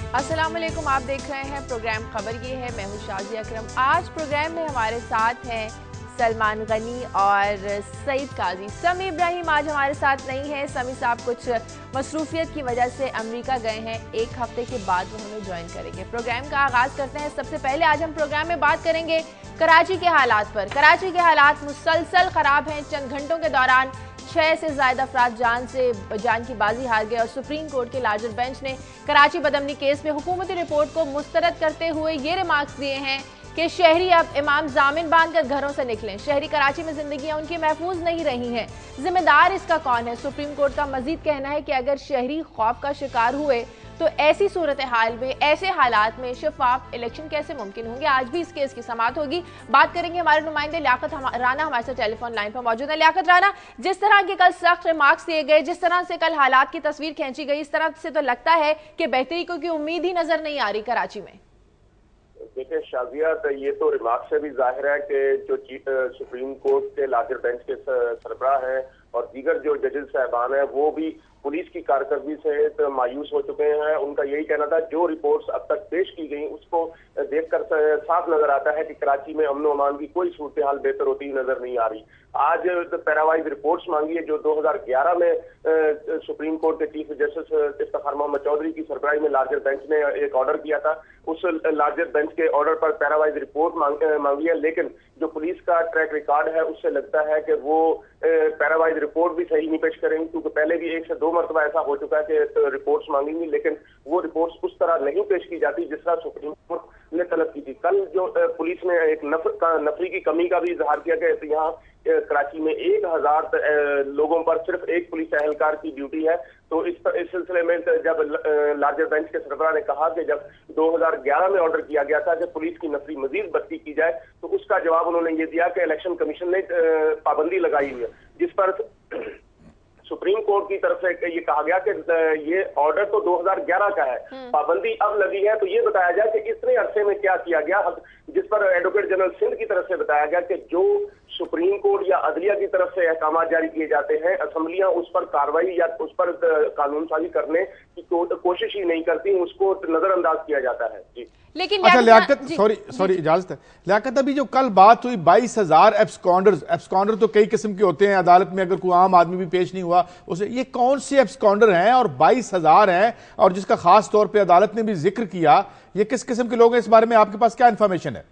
अस्सलाम वालेकुम, आप देख रहे हैं प्रोग्राम खबर। ये है, मैं हूं शाजिया अकरम। आज प्रोग्राम में हमारे साथ हैं सलमान गनी और सईद काजी। समी इब्राहिम आज हमारे साथ नहीं है। समी साहब कुछ मसरूफियत की वजह से अमेरिका गए हैं। एक हफ्ते के बाद वो हमें ज्वाइन करेंगे। प्रोग्राम का आगाज करते हैं। सबसे पहले आज हम प्रोग्राम में बात करेंगे कराची के हालात पर। कराची के हालात मुसलसल खराब हैं। चंद घंटों के दौरान 6 से ज्यादा अफराद जान की बाजी हार गए और सुप्रीम कोर्ट के लार्जर बेंच ने कराची बदमनी केस में हुकूमती रिपोर्ट को मुस्तरद करते हुए ये रिमार्क्स दिए हैं कि शहरी अब इमाम जामिन बांधकर घरों से निकलें। शहरी कराची में जिंदगियां उनकी महफूज नहीं रही हैं। जिम्मेदार इसका कौन है? सुप्रीम कोर्ट का मजीद कहना है कि अगर शहरी खौफ का शिकार हुए तो ऐसी सूरत हाल में, ऐसे हालात में शफाफ इलेक्शन कैसे मुमकिन होंगे? आज भी इस केस की समाअत होगी। बात करेंगे हमारे नुमाइंदे लियाकत राना हमारे साथ टेलीफोन लाइन पर मौजूद है। लियाकत राना, जिस तरह के कल सख्त रिमार्क्स दिए गए, जिस तरह से कल हालात की तस्वीर खींची गई, इस तरह से तो लगता है कि बेहतरी की उम्मीद ही नजर नहीं आ रही कराची में। देखिए शाजिया, तो ये तो रिमार्क से भी जाहिर है कि जो सुप्रीम कोर्ट के लार्जर बेंच के सरबराह हैं और दीगर जो जजेस साहबान हैं वो भी पुलिस की कारकर्दगी से तो मायूस हो चुके हैं। उनका यही कहना था, जो रिपोर्ट्स अब तक पेश की गई उसको देखकर साफ नजर आता है कि कराची में अमन अमान की कोई सूरत हाल बेहतर होती नजर नहीं आ रही। आज तो पैरावाइज रिपोर्ट्स मांगी है जो 2011 में सुप्रीम कोर्ट के चीफ जस्टिस इफ्तिखार मोहम्मद चौधरी की सरबराही में लार्जर बेंच ने एक ऑर्डर किया था। उस लार्जर बेंच के ऑर्डर पर पैरावाइज रिपोर्ट मांगी है, लेकिन जो पुलिस का ट्रैक रिकॉर्ड है उससे लगता है कि वो पैरावाइज रिपोर्ट भी सही नहीं पेश करेंगे, क्योंकि पहले भी 1 से 2 मरतबा ऐसा हो चुका है कि रिपोर्ट्स मांगेंगी लेकिन वो रिपोर्ट्स उस तरह नहीं पेश की जाती जिस तरह सुप्रीम कोर्ट ने तलब की थी। कल जो पुलिस ने एक नफरी की कमी का भी इजहार किया कि यहाँ कराची में 1000 लोगों पर सिर्फ एक पुलिस एहलकार की ड्यूटी है। तो इस सिलसिले में जब लार्जर बेंच के सरबराह ने कहा कि जब 2011 में ऑर्डर किया गया था कि पुलिस की नफरी मजीद बढ़ती की जाए, तो उसका जवाब उन्होंने ये दिया कि इलेक्शन कमीशन ने पाबंदी लगाई हुई है, जिस पर सुप्रीम कोर्ट की तरफ से ये कहा गया कि ये ऑर्डर तो 2011 का है, पाबंदी अब लगी है। तो ये बताया जाए कि इतने अरसे में क्या किया गया, जिस पर एडवोकेट जनरल सिंध की तरफ से बताया गया कि जो सुप्रीम कोर्ट या अदलिया की तरफ से अहकाम जारी किए जाते हैं, असम्बलियां उस पर कार्रवाई या उस पर कानून साजी करने की कोशिश ही नहीं करती, उसको नजरअंदाज किया जाता है। जी लेकिन अच्छा लियाकत, सॉरी इजाजत है लियाकत, अभी जो कल बात हुई 22,000 एब्सकॉन्डर तो कई किस्म के होते हैं अदालत में, अगर कोई आम आदमी भी पेश नहीं हुआ उसे, ये कौन से एब्सकॉन्डर हैं और 22,000 हैं और जिसका खास तौर पे अदालत ने भी जिक्र किया, ये किस किस्म के लोग हैं? इस बारे में आपके पास क्या इंफॉर्मेशन है?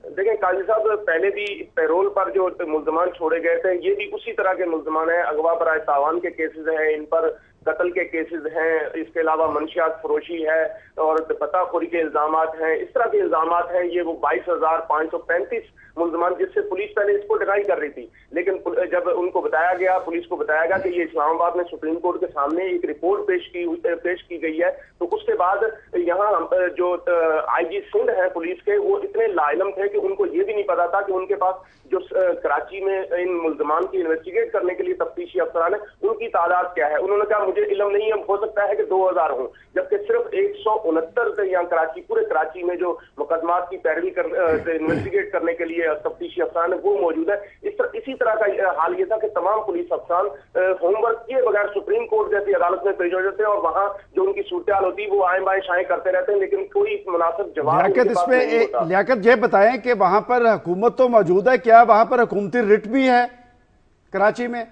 देखिए काजी साहब, पहले भी पैरोल पर जो मुल्जमान छोड़े गए थे ये भी उसी तरह के मुल्जमान हैं। अगवा बराए तावान के केसेस हैं, इन पर कत्ल के केसेस हैं, इसके अलावा मंशियात फरोशी है और पताखोरी के इल्जामात हैं। इस तरह के इल्जामात हैं। ये वो 22,535 मुल्जमान जिससे पुलिस पहले इसको डिनाई कर रही थी, लेकिन जब उनको बताया गया, पुलिस को बताया गया कि ये इस्लामाबाद में सुप्रीम कोर्ट के सामने एक रिपोर्ट पेश की गई है, तो उसके बाद यहाँ जो आईजी सिंध है पुलिस के, वो इतने लाइलम थे कि उनको ये भी नहीं पता था कि उनके पास जो कराची में इन मुल्जमान की इन्वेस्टिगेट करने के लिए तफ्तीशी अफसरान है उनकी तादाद क्या है। उन्होंने कहा मुझे इल्म नहीं है, हो सकता है कि 2000 हो, जबकि सिर्फ 169 यहाँ पूरे कराची में जो मुकदमात की पैरवी इन्वेस्टिगेट करने के लिए तफ्तीशी अफसरान है वो मौजूद है। इसी तरह का हाल ये था कि तमाम पुलिस अफसरान होमवर्क किए बगैर सुप्रीम कोर्ट जैसी अदालत में पेश हो जाते हैं और वहाँ जो उनकी सूरत होती है वो आए बाएं शाएं करते रहते हैं, लेकिन कोई मुनासिब जवाब लियाकत ये बताएं कि वहां पर हुकूमत तो मौजूद है, क्या वहां पर हुकूमती रिट भी है कराची में?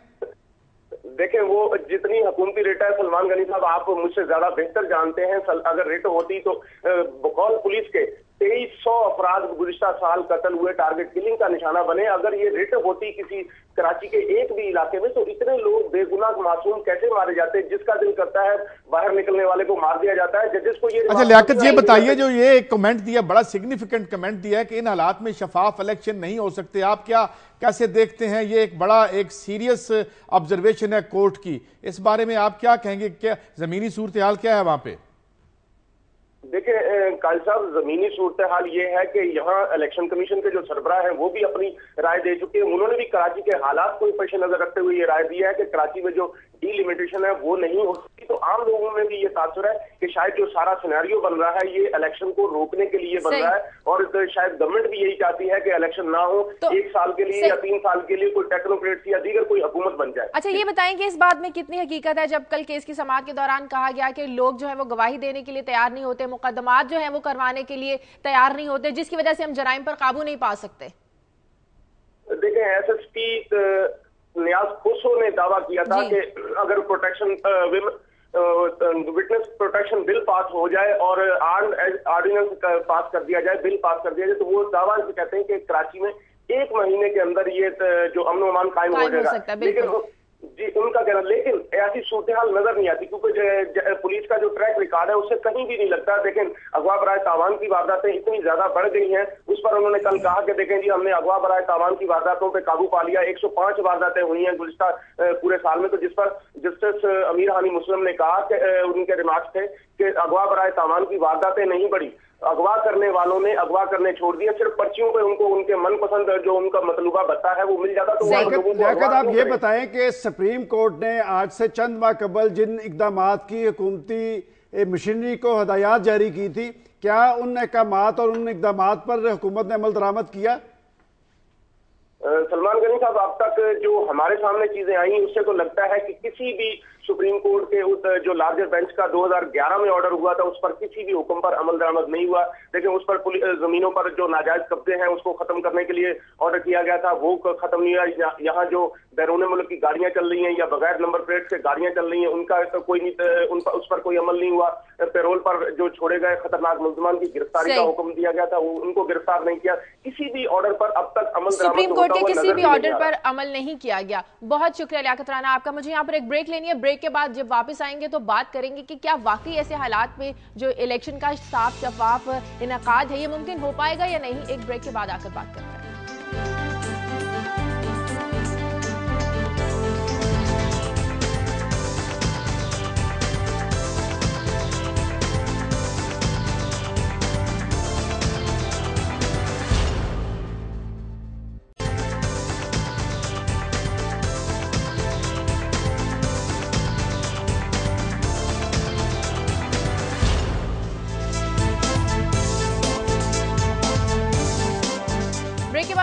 देखें, वो जितनी हुकूमती रिट है सलमान गनी साहब आप मुझसे ज्यादा बेहतर जानते हैं। अगर रिट होती तो बकौल पुलिस के 2300 अफराद गुज़िश्ता साल कत्ल हुए, टारगेट किलिंग का निशाना बने। अगर ये रिट होती किसी कराची के एक भी इलाके में तो इतने लोग बेगुनाह मासूम कैसे मारे जाते, जिसका दिल करता है बाहर निकलने वाले को मार दिया जाता है। जजेस को ये अच्छा लियाकत ये बताइए, जो ये कमेंट दिया, बड़ा सिग्निफिकेंट कमेंट दिया है कि इन हालात में शफाफ इलेक्शन नहीं हो सकते, आप कैसे देखते हैं? ये एक सीरियस ऑब्जर्वेशन है कोर्ट की, इस बारे में आप क्या कहेंगे? क्या जमीनी सूरत हाल क्या है वहां पे? देखिए काजी साहब, जमीनी सूरत हाल ये है कि यहाँ इलेक्शन कमीशन के जो सरबराह हैं वो भी अपनी राय दे चुके हैं। उन्होंने भी कराची के हालात को पेश नजर रखते हुए ये राय दी है कि कराची में जो डिलिमिटेशन है वो नहीं हो सकती। तो आम लोगों में भी ये तासुर है कि शायद जो सारा सिनेरियो बन रहा है ये इलेक्शन को रोकने के लिए बन रहा है, और शायद गवर्नमेंट भी यही चाहती है कि इलेक्शन ना हो, तो 1 साल के लिए या 3 साल के लिए कोई टेक्नोक्रेट्स या दीगर कोई हुकूमत बन जाए। अच्छा, ये बताएं कि इस बात में कितनी हकीकत है जब कल केस की समाअत के दौरान कहा गया कि लोग जो है वो गवाही देने के लिए तैयार नहीं होते, मुकदमात जो है वो करवाने के लिए तैयार नहीं होते, जिसकी वजह से हम जराइम पर काबू नहीं पा सकते? देखें, SSP नियाज खुसरो ने दावा किया था कि अगर protection witness protection bill pass हो जाए और ऑर्डिनेंस पास कर दिया जाए, बिल पास कर दिया जाए, तो वो दावा कहते हैं कि कराची में 1 महीने के अंदर ये जो अमन व अमान कायम हो जाएगा। लेकिन जी उनका कहना, लेकिन ऐसी सूरत हाल नजर नहीं आती, क्योंकि पुलिस का जो ट्रैक रिकॉर्ड है उससे कहीं भी नहीं लगता। लेकिन अगवा बराए तावान की वारदातें इतनी ज्यादा बढ़ गई हैं, उस पर उन्होंने कल कहा कि देखें जी हमने अगवा बराए तावान की वारदातों पे काबू पा लिया। 105 वारदातें हुई हैं गुज़िश्ता पूरे साल में, तो जिस पर जस्टिस अमीर हानी मुस्लिम ने कहा कि उनके रिमार्क्स थे कि अगवा बराए तावान की वारदातें नहीं बढ़ी, अगवा करने वालों ने अगवा करने छोड़ दिया, सिर्फ पर्चियों पे उनको उनके मनपसंद जो उनका मतलूबा बता है वो मिल जाता। तो लियाकत, आप ये बताएं कि सुप्रीम कोर्ट ने आज से चंद माह कबल जिन इकदामात की हुकूमती मशीनरी को हदायत जारी की थी, क्या उन अहकामात और उन इकदामात पर हुकूमत ने अमल दरामद किया? सलमान गनी साहब, अब तक जो हमारे सामने चीजें आई उससे तो लगता है कि किसी भी सुप्रीम कोर्ट के उस जो लार्जर बेंच का 2011 में ऑर्डर हुआ था उस पर किसी भी हुक्म पर अमल दरामद नहीं हुआ। लेकिन उस पर जमीनों पर जो नाजायज कब्जे हैं उसको खत्म करने के लिए ऑर्डर किया गया था, वो खत्म नहीं हुआ। यहाँ जो बैरून मुल्क की गाड़ियां चल रही हैं या बगैर नंबर प्लेट से गाड़ियां चल रही हैं उनका तो कोई नहीं, उस पर कोई अमल नहीं हुआ। पेरोल पर जो छोड़े गए खतरनाक मुल्जिमान की गिरफ्तारी का हुक्म दिया गया था, उनको गिरफ्तार नहीं किया। किसी भी ऑर्डर पर अब तक अमल सुप्रीम कोर्ट के किसी भी ऑर्डर पर अमल नहीं किया गया। बहुत शुक्रिया लियाकत राना आपका। मुझे यहाँ पर एक ब्रेक लेनी है, ब्रेक के बाद जब वापस आएंगे तो बात करेंगे कि क्या वाकई ऐसे हालात में जो इलेक्शन का साफ शफाफ इनेकाद है ये मुमकिन हो पाएगा या नहीं। एक ब्रेक के बाद आकर बात करते हैं।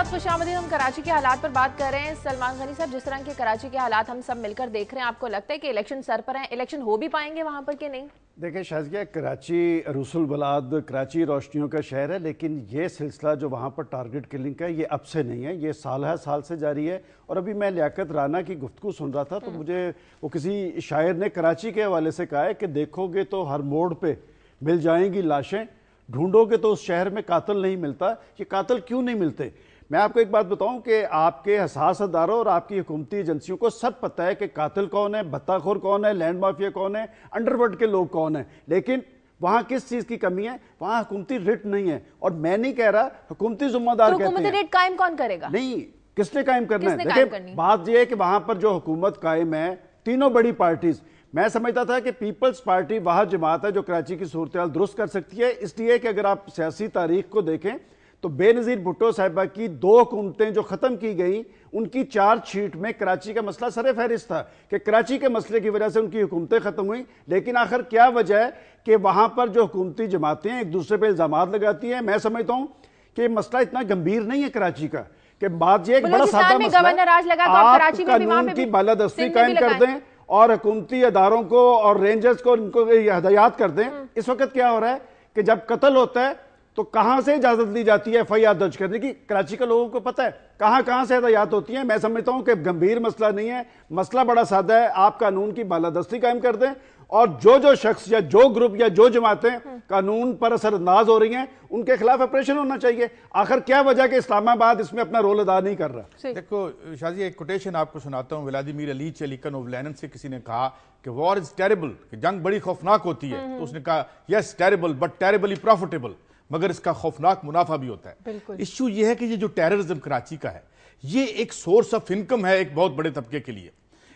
खुशामदीद। हम कराची के हालात पर बात कर रहे हैं। सलमान गनी साहब, जिस तरह के कराची के हालात हम सब मिलकर देख रहे हैं, आपको लगता है कि इलेक्शन सर पर है, इलेक्शन हो भी पाएंगे वहां पर कि नहीं? देखिए शाज़िया, कराची रसूल बलाद, कराची रोशनियों का शहर है, लेकिन ये सिलसिला जो वहाँ पर टारगेट किलिंग का ये अब से नहीं है, ये साल से जारी है। और अभी मैं लियाकत राना की गुफ्तगू सुन रहा था तो मुझे वो किसी शायर ने कराची के हवाले से कहा है कि देखोगे तो हर मोड़ पर मिल जाएंगी लाशें, ढूंढोगे तो उस शहर में कातिल नहीं मिलता। ये कातिल क्यों नहीं मिलते? मैं आपको एक बात बताऊं कि आपके हसास अदारों और आपकी हुकूमती एजेंसियों को सब पता है कि कातिल कौन है, भत्ताखोर कौन है, लैंड माफिया कौन है, अंडरवर्ल्ड के लोग कौन है। लेकिन वहां किस चीज की कमी है? वहां हुकूमती रिट नहीं है। और मैं नहीं कह रहा हुकूमती जिम्मेदार कहते हैं। हुकूमती रिट कायम कौन करेगा? नहीं, किसने कायम करना है? देखिए बात यह है कि वहां पर जो हुकूमत कायम है, तीनों बड़ी पार्टीज, मैं समझता था कि पीपल्स पार्टी वह जमात है जो कराची की सूरत हाल दुरुस्त कर सकती है। इसलिए कि अगर आप सियासी तारीख को देखें तो बेनजीर भुट्टो साहिबा की 2 हुकूमतें जो खत्म की गई, उनकी चार्जशीट में कराची का मसला सरे फहरिस्त था कि कराची के मसले की वजह से उनकी हुकूमतें खत्म हुई। लेकिन आखिर क्या वजह है कि वहां पर जो हुकूमती जमातें एक दूसरे पर इल्जामात लगाती हैं? मैं समझता हूं कि मसला इतना गंभीर नहीं है कराची का, कि बात यह बड़ा सादा मसला है, आप कानून की बालादस्ती कायम कर दें और हुकूमती अदारों को और रेंजर्स को इनको हदायत कर दें। इस वक्त क्या हो रहा है कि जब कत्ल होता है तो कहां से इजाजत दी जाती है FIR दर्ज करने की? कराची के लोगों को पता है कहां से हदायत होती है। मैं समझता हूं कि गंभीर मसला नहीं है, मसला बड़ा सादा है। आप कानून की बालादस्ती कायम कर दें और जो शख्स या जो ग्रुप या जो जमातें कानून पर असरअंदाज हो रही हैं उनके खिलाफ ऑपरेशन होना चाहिए। आखिर क्या वजह कि इस्लामाबाद इसमें अपना रोल अदा नहीं कर रहा? देखो शाजी, एक कोटेशन आपको सुनाता हूं। व्लादिमीर इलीच अलीकन ऑफ लेनिन से किसी ने कहा कि वॉर इज टेरेबल, कि जंग बड़ी खौफनाक होती है। तो उसने कहा yes terrible but terribly profitable, मगर इसका खौफनाक मुनाफा भी होता है। इश्यू ये है कि ये जो टेररिज्म कराची का है ये एक सोर्स ऑफ इनकम है एक बहुत बड़े तबके के लिए।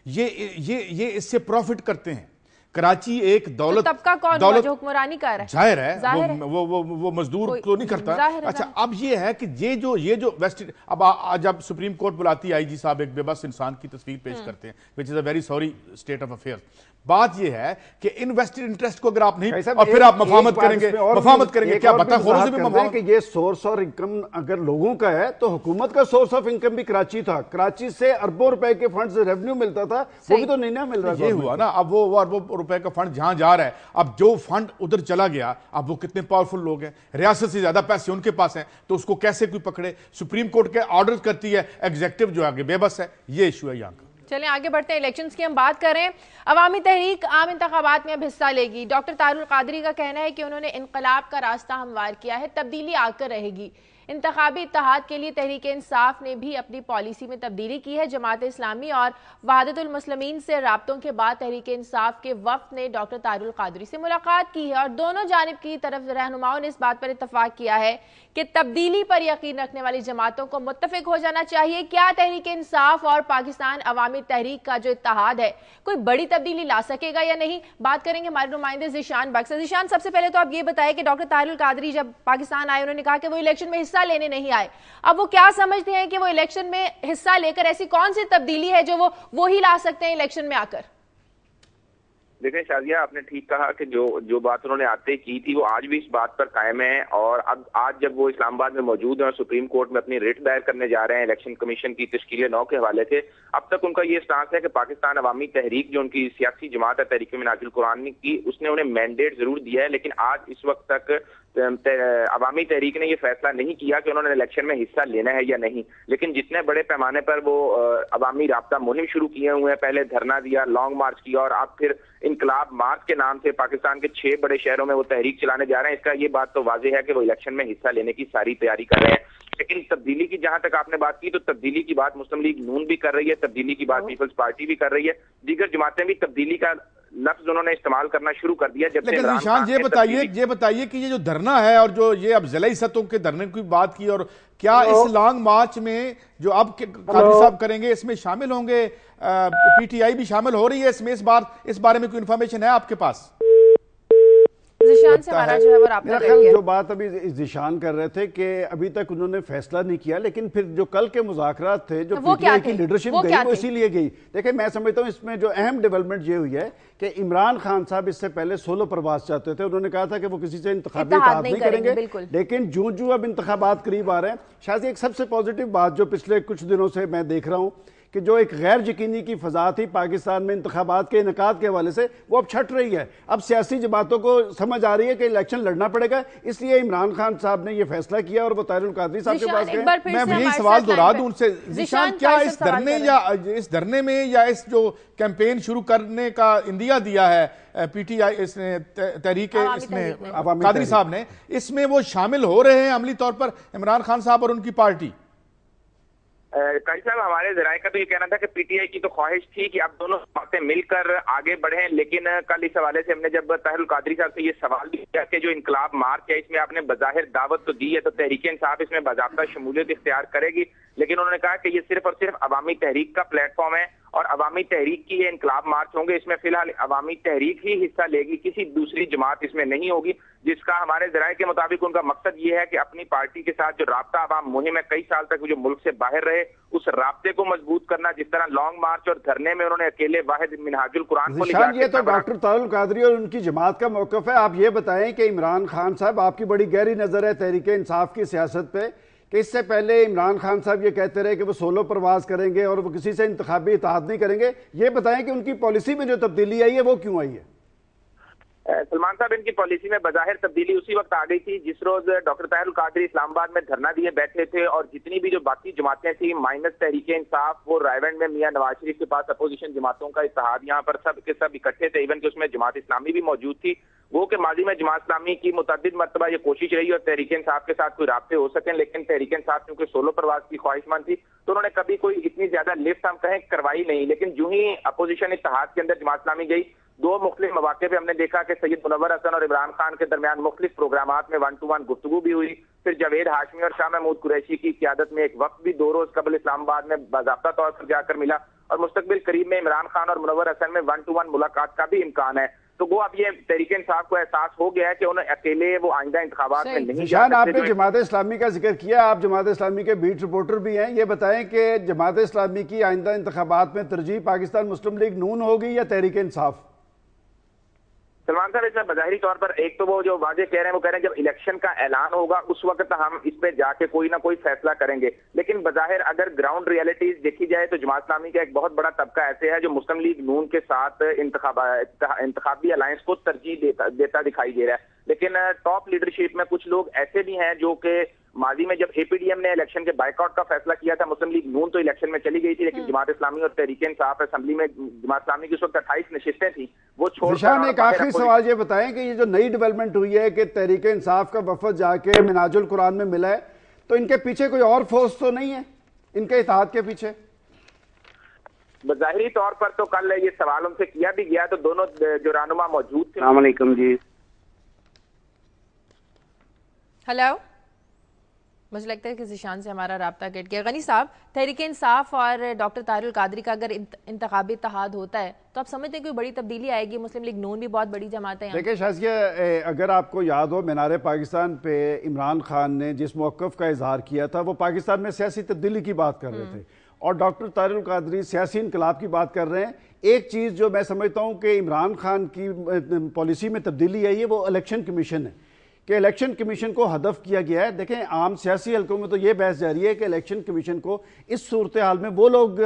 ये इससे प्रॉफिट करते हैं। कराची एक दौलत तो तबका कौन हुआ जो हुक्मरानी कर रहा है? जाहिर है वो मजदूर तो नहीं करता। अच्छा, अब ये है कि ये जो वेस्ट, अब आज आप सुप्रीम कोर्ट बुलाती आईजी साहब एक बेबस इंसान की तस्वीर पेश करते हैं, which is a very sorry state of affairs. बात ये है कि इन्वेस्टेड इंटरेस्ट को अगर आप नहीं, और फिर आप मफामत करेंगे क्या पता कि ये सोर्स और इनकम अगर लोगों का है तो हुकूमत का सोर्स ऑफ इनकम भी कराची था, कराची से अरबों रुपए के फंड से रेवेन्यू मिलता था, वो भी तो नहीं ना मिल रहा। ये हुआ ना, अब वो अरबों रुपए का फंड जहां जा रहा है, अब जो फंड उधर चला गया, अब वो कितने पावरफुल लोग हैं, रियासत से ज्यादा पैसे उनके पास हैं, तो उसको कैसे कोई पकड़े? सुप्रीम कोर्ट के ऑर्डर करती है, एग्जीक्यूटिव जो आगे बेबस है, ये इशू है यहाँ का। चलें आगे बढ़ते हैं, इलेक्शंस की हम बात करें। अवामी तहरीक आम इंतखाबात में अब हिस्सा लेगी। डॉक्टर तारुल कादरी का कहना है कि उन्होंने इनकलाब का रास्ता हमवार किया है, तब्दीली आकर रहेगी। इंतखाबी इत्तेहाद के लिए तहरीक इंसाफ ने भी अपनी पॉलिसी में तब्दीली की है। जमात इस्लामी और वहादतुल मुस्लिमीन से राब्तों के बाद तहरीक इंसाफ के वफ्द ने डॉक्टर तारुल कादरी से मुलाकात की है और दोनों जानिब की तरफ रहनुमाओं ने इस बात पर इत्तफाक किया है कि तब्दीली पर यकीन रखने वाली जमातों को मुत्तफिक हो जाना चाहिए। क्या तहरीक इंसाफ और पाकिस्तान अवामी तहरीक का जो इत्तेहाद है कोई बड़ी तब्दीली ला सकेगा या नहीं? बात करेंगे हमारे नुमाइंदे ज़ीशान बख्श। ज़ीशान, सबसे पहले तो आप ये बताएं कि डॉक्टर तारुल कादरी जब पाकिस्तान आए, उन्होंने कहा कि वो इलेक्शन में हिस्सा लेने नहीं आए। अब वो क्या समझते हैं कि वो इलेक्शन में हिस्सा लेकर ऐसी कौन सी तब्दीली है जो वो ही ला सकते हैं इलेक्शन में आकर? देखें शाजिया, आपने ठीक कहा कि जो बात उन्होंने आते की थी वो आज भी इस बात पर कायम है। और अब आज जब वो इस्लामाबाद में मौजूद हैं और सुप्रीम कोर्ट में अपनी रिट दायर करने जा रहे हैं इलेक्शन कमीशन की तश्कील 9 के हवाले से, अब तक उनका ये स्टांस है कि पाकिस्तान अवामी तहरीक जो उनकी सियासी जमात है तहरीक मिनाजुल कुरान की, उसने उन्हें मैंडेट जरूर दिया है, लेकिन आज इस वक्त तक अवामी तहरीक ने यह फैसला नहीं किया कि उन्होंने इलेक्शन में हिस्सा लेना है या नहीं। लेकिन जितने बड़े पैमाने पर वो अवामी राब्ता मुहिम शुरू किए हुए हैं, पहले धरना दिया, लॉन्ग मार्च किया और अब फिर इनकलाब मार्च के नाम से पाकिस्तान के 6 बड़े शहरों में वो तहरीक चलाने जा रहे हैं, इसका ये बात तो वाज़ेह है कि वो इलेक्शन में हिस्सा लेने की सारी तैयारी कर रहे हैं। लेकिन तब्दीली की जहां तक आपने बात की, तो तब्दीली की बात मुस्लिम लीग नून भी कर रही है, तब्दीली की बात पीपल्स पार्टी भी कर रही है, दीगर जमातें भी तब्दीली का लफ्ज उन्होंने इस्तेमाल करना शुरू कर दिया। जब लेकिन निशान ये बताइए कि ये जो धरना है और जो ये अब जिला सतहों के धरने की बात की, और क्या इस लॉन्ग मार्च में जो अब कादरी साहब करेंगे इसमें शामिल होंगे? पीटीआई भी शामिल हो रही है इसमें? इस बारे में कोई इंफॉर्मेशन है आपके पास? से हमारा जो है वो राब्ता जो बात अभी जिशान कर रहे थे कि अभी तक उन्होंने फैसला नहीं किया, लेकिन फिर जो कल के मुज़ाकरात थे, जो पीटीआई की लीडरशिप गई वो इसीलिए गई। देखिए, मैं समझता हूँ इसमें जो अहम डेवलपमेंट ये हुई है कि इमरान खान साहब इससे पहले सोलो प्रवास चाहते थे। उन्होंने कहा था कि वो किसी से इंतखाबी इत्तेहाद नहीं करेंगे, लेकिन जो अब इंतखाबात करीब आ रहे हैं, शायद एक सबसे पॉजिटिव बात जो पिछले कुछ दिनों से मैं देख रहा हूँ कि जो एक गैर यकीनी की फजा थी पाकिस्तान में इंतखाबात के इनकाद के हवाले से, वो अब छट रही है। अब सियासी जमातों को समझ आ रही है कि इलेक्शन लड़ना पड़ेगा, इसलिए इमरान खान साहब ने यह फैसला किया और वो तारुल कादरी साहब के पास गए। मैं यही सवाल दोहरा दूं उनसे, ज़ीशान, क्या इस धरने में या इस जो कैंपेन शुरू करने का इंदिया दिया है पीटीआई इसने तहरीक इसने कादरी साहब ने, इसमें वो शामिल हो रहे हैं अमली तौर पर इमरान खान साहब और उनकी पार्टी? काजी साहब, हमारे जराये का तो ये कहना था कि पीटीआई की तो ख्वाहिश थी कि आप दोनों बातें मिलकर आगे बढ़ें, लेकिन कल इस हवाले से हमने जब तारुल कादरी साहब से ये सवाल भी किया कि जो इनकलाब मार्च है इसमें आपने बज़ाहिर दावत तो दी है, तो तहरीक इंसाफ इसमें बाज़ाब्ता शमूलियत इख्तियार करेगी, लेकिन उन्होंने कहा कि ये सिर्फ और सिर्फ अवामी तहरीक का प्लेटफॉर्म है और अवामी तहरीक की ये इनकलाब मार्च होंगे, इसमें फिलहाल अवामी तहरीक ही हिस्सा लेगी, किसी दूसरी जमात इसमें नहीं होगी, जिसका हमारे जराये के मुताबिक उनका मकसद ये है कि अपनी पार्टी के साथ जो राब्ता अवाम मुहिम है कई साल तक जो मुल्क से बाहर रहे, उस राब्ते को मजबूत करना। जिस तरह लॉन्ग मार्च और धरने में उन्होंने अकेले वाहिद मिनहाजुल कुरान को लिखा, ये तो डॉक्टर तारुल कादरी और उनकी जमात का मौकफ है। आप ये बताएं कि इमरान खान साहब, आपकी बड़ी गहरी नजर है तहरीक इंसाफ की सियासत पे, कि इससे पहले इमरान खान साहब ये कहते रहे कि वो सोलो प्रवास करेंगे और वो किसी से इंतखाबी इत्तेहाद नहीं करेंगे। ये बताएं कि उनकी पॉलिसी में जो तब्दीली आई है वो क्यों आई है? सलमान साहब, इनकी पॉलिसी में बज़ाहिर तब्दीली उसी वक्त आ गई थी जिस रोज डॉक्टर तारुल कादरी इस्लामाबाद में धरना दिए बैठे थे और जितनी भी जो बाकी जमातें थी माइनस तहरीक इंसाफ, वो रायवंड में मियां नवाज शरीफ के पास अपोजिशन जमातों का इत्तेहाद, यहाँ पर सब के सब इकट्ठे थे, इवन कि उसमें जमात इस्लामी भी मौजूद थी। वो कि माजी में जमात इस्लामी की मुतअद्दिद मरतबा ये कोशिश रही और तहरीक इंसाफ के साथ कोई राब्ते हो सकें, लेकिन तहरीक इंसाफ क्योंकि सोलो प्रवास की ख्वाहिशमंद थी तो उन्होंने कभी कोई इतनी ज्यादा लिफ्ट हम कहें करवाई नहीं। लेकिन जो ही अपोजिशन इत्तेहाद के अंदर जमात इस्लामी गई, दो मुख्तलिफ मौके पे हमने देखा कि सैयद मुनव्वर हसन और इमरान खान के दरमियान मुख्तलिफ प्रोग्रामात में 1-to-1 गुफ्तगू भी हुई, फिर जावेद हाशमी और शाह महमूद कुरैशी की क़यादत में एक वक्त भी 2 रोज कबल इस्लामाबाद में बाज़ाब्ता तौर पर जाकर मिला, और मुस्तकबिल करीब में इमरान खान और मुनव्वर हसन में 1-to-1 मुलाकात का भी इम्कान है। तो वो अब ये तहरीक इंसाफ को एहसास हो गया है कि उन्हें अकेले वो आइंदा इंतखाबात में नहीं जा सकते। आपने जमात इस्लामी का जिक्र किया, आप जमात इस्लामी के बीट रिपोर्टर भी हैं, ये बताएं कि जमात इस्लामी की आइंदा इंतखाबात में तरजीह पाकिस्तान मुस्लिम लीग नून होगी या तहरीक इंसाफ? सलमान साहब, इसमें बज़ाहिरी तौर पर एक तो वो जो वाजे कह रहे हैं, वो कह रहे हैं जब इलेक्शन का ऐलान होगा उस वक्त हम इस पे जाके कोई ना कोई फैसला करेंगे, लेकिन बज़ाहिर अगर ग्राउंड रियलिटीज देखी जाए तो जमात इस्लामी का एक बहुत बड़ा तबका ऐसे है जो मुस्लिम लीग नून के साथ इंतखाबी अलायंस को तरजीह देता दिखाई दे रहा है। लेकिन टॉप लीडरशिप में कुछ लोग ऐसे भी हैं जो कि माजी में जब एपीडीएम ने इलेक्शन के बाइकआउट का फैसला किया था, मुस्लिम लीग नून तो इलेक्शन में चली गई थी, लेकिन जमात इस्लामी और तहरीक इंसाफ असेंबली में जमात इस्लामी की उस वक्त 28 नशिस्तें थी, वो छोड़। एक आखिरी सवाल ये बताएं कि ये जो नई डेवलपमेंट हुई है कि तहरीक इंसाफ का वफद जाके मिनाजुल कुरान में मिला है, तो इनके पीछे कोई और फोर्स तो नहीं है इनके इत्तेहाद के पीछे? बज़ाहिरी तौर पर तो कल ये सवाल उनसे किया भी गया, तो दोनों जो रहनुमा मौजूद थे। अस्सलाम वालेकुम जी। हेलो, मुझे लगता है कि ज़िशान से हमारा राब्ता कट गया। गनी साहब, तहरीक इंसाफ और डॉक्टर तारिक कादरी का अगर इंतखाबी इत्तेहाद होता है तो आप समझते हैं कोई बड़ी तब्दीली आएगी? मुस्लिम लीग नून भी बहुत बड़ी जमात है। देखिए शाज़िया, अगर आपको याद हो मीनार पाकिस्तान पे इमरान खान ने जिस मौक़िफ़ का इजहार किया था वो पाकिस्तान में सियासी तब्दीली की बात कर रहे थे, और डॉक्टर तारिक कादरी सियासी इनकलाब की बात कर रहे हैं। एक चीज़ जो मैं समझता हूँ कि इमरान खान की पॉलिसी में तब्दीली आई है वो इलेक्शन कमीशन है, कि इलेक्शन कमीशन को हदफ किया गया है। देखें, आम सियासी हलकों में तो ये बहस जारी है कि इलेक्शन कमीशन को इस सूरत हाल में वो लोग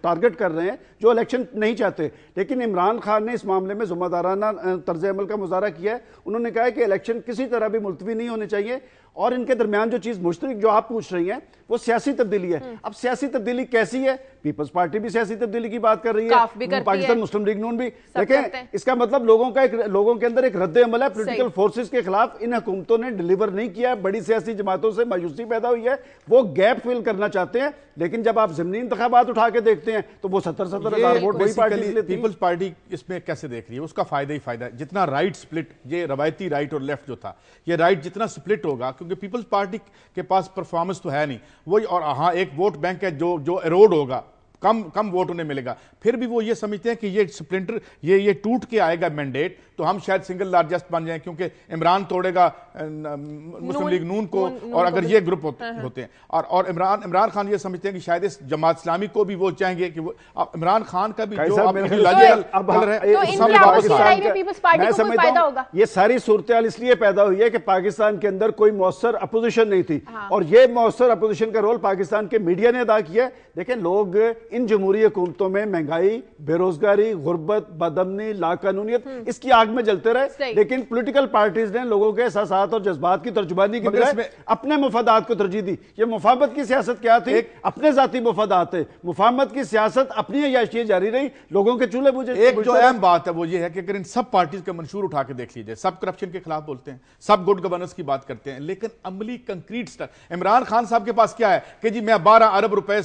टारगेट कर रहे हैं जो इलेक्शन नहीं चाहते, लेकिन इमरान खान ने इस मामले में ज़िम्मेदाराना तर्ज अमल का मुजाहरा किया है। उन्होंने कहा है कि इलेक्शन किसी तरह भी मुलतवी नहीं होने चाहिए, और इनके दरमियान जो चीज़ मुश्तरक जो आप पूछ रही हैं वो सियासी तब्दीली है। अब सियासी तब्दीली कैसी है? पीपल्स पार्टी भी सियासी तब्दीली की बात कर रही है, पाकिस्तान मुस्लिम लीग नून भी। देखें, इसका मतलब लोगों के अंदर एक रद्द अमल है पॉलिटिकल फोर्सेस के खिलाफ। इन हुकूमतों ने डिलीवर नहीं किया, बड़ी सियासी जमातों से मायूसी पैदा हुई है, वो गैप फिल करना चाहते हैं। लेकिन जब आप ज़मीनी इंतखाबात उठा के देखते हैं तो वो 70,000 वोट वही पार्टी, पीपल्स पार्टी इसमें कैसे देख रही है? उसका फायदा ही फायदा है। जितना राइट स्प्लिट, ये रवायती राइट और लेफ्ट जो था, ये राइट जितना स्प्लिट होगा, क्योंकि पीपल्स पार्टी के पास परफॉर्मेंस तो है नहीं वही, और हाँ एक वोट बैंक है जो एरोड होगा, कम वोट उन्हें मिलेगा, फिर भी वो ये समझते हैं कि ये स्प्लिंटर ये टूट के आएगा मैंडेट, तो हम शायद सिंगल लार्जेस्ट बन जाएं, क्योंकि इमरान तोड़ेगा मुस्लिम लीग नून को, और अगर ये ग्रुप होते हैं, और इमरान खान ये समझते हैं कि शायद इस जमात इस्लामी को भी वो चाहेंगे कि वो इमरान खान का भी जो ये सारी सूरत इसलिए पैदा हुई है कि पाकिस्तान के अंदर कोई मौसर अपोजिशन नहीं थी, और ये मौसर अपोजिशन का रोल पाकिस्तान के मीडिया ने अदा किया। देखें, लोग इन जमहूरी हुकूमतों में महंगाई, बेरोजगारी, गुर्बत, बदअमनी, लाकानूनियत, इसकी आग में जलते रहे, लेकिन पॉलिटिकल पार्टीज ने लोगों के एहसास और जज्बात की तर्जुमानी की बजाय अपने मुफादात को तरजीह दी। ये मुफाहमत की सियासत क्या थी? अपने जाती मुफादात थे। मुफाहमत की सियासत अपनी अय्याशी जारी रही, लोगों के चूल्हे बुझे। एक जो अहम बात है वो ये है कि अगर इन सब पार्टीज के मंशूर उठा के देख लीजिए, सब करप्शन के खिलाफ बोलते हैं, सब गुड गवर्नेंस की बात करते हैं, लेकिन अमली कंक्रीट स्टेप इमरान खान साहब के पास क्या है कि जी मैं 12 अरब रुपए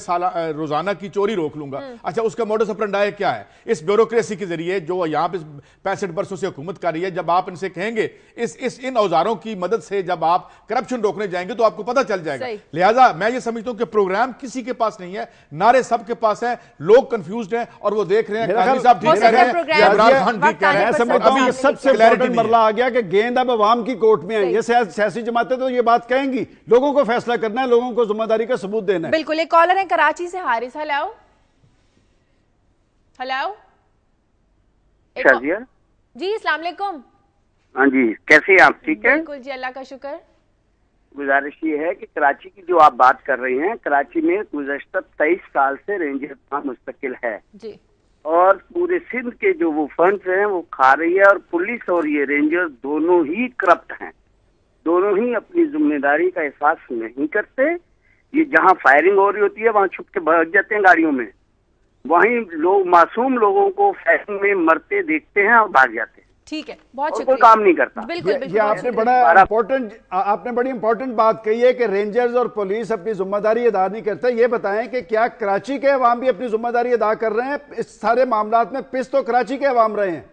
रोजाना की चोरी रोक लूंगा। अच्छा, उसका मोडस ऑपरेंडी क्या है? इस ब्यूरोक्रेसी के जरिए जो यहां पे 65 वर्षों से हुकूमत कर रही है, जब आप इनसे कहेंगे इन औजारों की मदद से जब आप करप्शन रोकने जाएंगे तो आपको पता चल जाएगा। लिहाजा मैं ये समझता हूं कि प्रोग्राम किसी के पास नहीं है, नारे सबके पास है, लोग कंफ्यूज्ड हैं और वो देख रहे हैं काजी साहब ठीक कह रहे हैं, इमरान खान ठीक कह रहे हैं। अभी सबसे क्लैरिटी मरला आ गया कि गेंद अब अवाम की कोर्ट में है। ये सियासी जमातें तो ये बात कहेंगी, लोगों को फैसला करना है, लोगों को जिम्मेदारी का सबूत देना है। बिल्कुल। एक कॉलर है कराची से, हारिस। हेलो हेलो जी, अस्सलाम वालेकुम। हाँ जी, कैसे हैं आप? ठीक है, बिल्कुल जी, अल्लाह का शुक्र। गुजारिश ये है कि कराची की जो आप बात कर रही हैं, कराची में गुज़श्ता 23 साल से रेंजर मुस्तकिल है जी, और पूरे सिंध के जो वो फंड्स हैं वो खा रही है, और पुलिस और ये रेंजर दोनों ही करप्ट हैं, दोनों ही अपनी जिम्मेदारी का एहसास नहीं करते। ये जहाँ फायरिंग हो रही होती है वहाँ छुप के भाग जाते हैं गाड़ियों में, वहीं लोग मासूम लोगों को फायरिंग में मरते देखते हैं और भाग जाते हैं। ठीक है, बहुत शुक्रिया। कोई काम नहीं करता। बिल्कुल, ये आपने बड़ी इंपॉर्टेंट बात कही है कि रेंजर्स और पुलिस अपनी जिम्मेदारी अदा नहीं करते। ये बताएं कि क्या कराची के अवाम भी अपनी जिम्मेदारी अदा कर रहे हैं? इस सारे मामलात में पिस तो कराची के अवाम रहे हैं,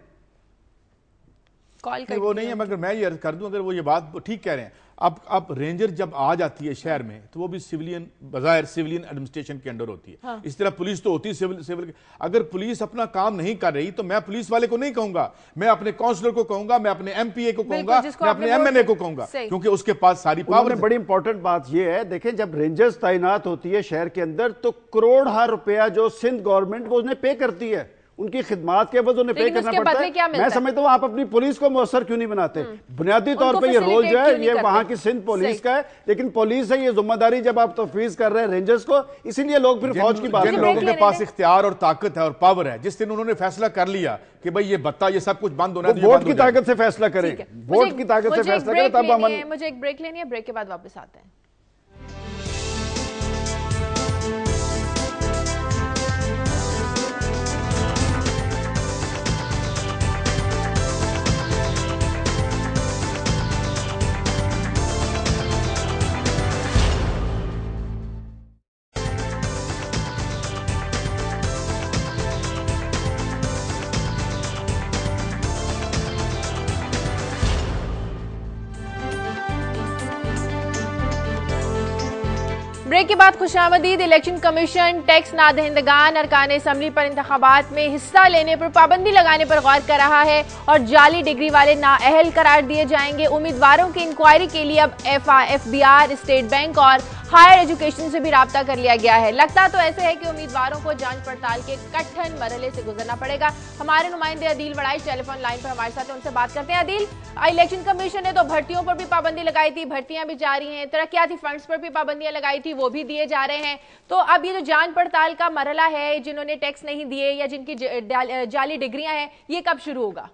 वो नहीं है, मगर मैं ये अर्ज कर दूं, अगर वो ये बात ठीक कह रहे हैं, अब रेंजर जब आ जाती है शहर में तो वो भी सिविलियन, बजाय सिविलियन एडमिनिस्ट्रेशन के अंडर होती है। हाँ। इस तरह पुलिस तो होती है सिविल। अगर पुलिस अपना काम नहीं कर रही तो मैं पुलिस वाले को नहीं कहूंगा, मैं अपने काउंसलर को कहूंगा, मैं अपने MPA को कहूंगा, मैं अपने MNA को कहूंगा, क्योंकि उसके पास सारी पावर। बड़ी इंपॉर्टेंट बात यह है, देखें, जब रेंजर्स तैनात होती है शहर के अंदर तो करोड़ रुपया जो सिंध गवर्नमेंट वो उन्हें पे करती है, उनकी खिदमात के बाद उन्हें पे करना पड़ता है। मैं समझता हूँ आप अपनी पुलिस को मौसर क्यों नहीं बनाते? बुनियादी तौर पे ये रोल जो है ये वहां की सिंध पुलिस का है, लेकिन पुलिस है ये जिम्मेदारी जब आप तफवीज कर रहे हैं रेंजर्स को, इसीलिए लोग फिर फौज की बात जिन लोगों के पास इख्तियार और ताकत है और पावर है, जिस दिन उन्होंने फैसला कर लिया कि भाई ये बत्ता ये सब कुछ बंद होना, वोट की ताकत से फैसला करें, वोट की ताकत से फैसला करें, तब हम। मुझे एक ब्रेक लेनी है, ब्रेक के बाद वापस आते हैं। ब्रेक के बाद खुशामदीद। इलेक्शन कमीशन टैक्स नादहिंदगान अरकान असम्बली पर इंतखाबात में हिस्सा लेने पर पाबंदी लगाने पर गौर कर रहा है और जाली डिग्री वाले नाअहल करार दिए जाएंगे। उम्मीदवारों की इंक्वायरी के लिए अब FBR, स्टेट बैंक और हायर एजुकेशन से भी राब्ता कर लिया गया है। लगता तो ऐसे है कि उम्मीदवारों को जांच पड़ताल के कठिन मरहले से गुजरना पड़ेगा। हमारे नुमाइंदे अदील वड़ाइच टेलीफोन लाइन पर हमारे साथ हैं, उनसे बात करते हैं। अदील, इलेक्शन कमीशन ने तो भर्तियों पर भी पाबंदी लगाई थी, भर्तियां भी जारी हैं, तरक्याती फंड्स पर भी पाबंदियां लगाई थी, वो भी दिए जा रहे हैं। तो अब ये जो जांच पड़ताल का मरहला है, जिन्होंने टैक्स नहीं दिए या जिनकी जाली डिग्रियां हैं, ये कब शुरू होगा?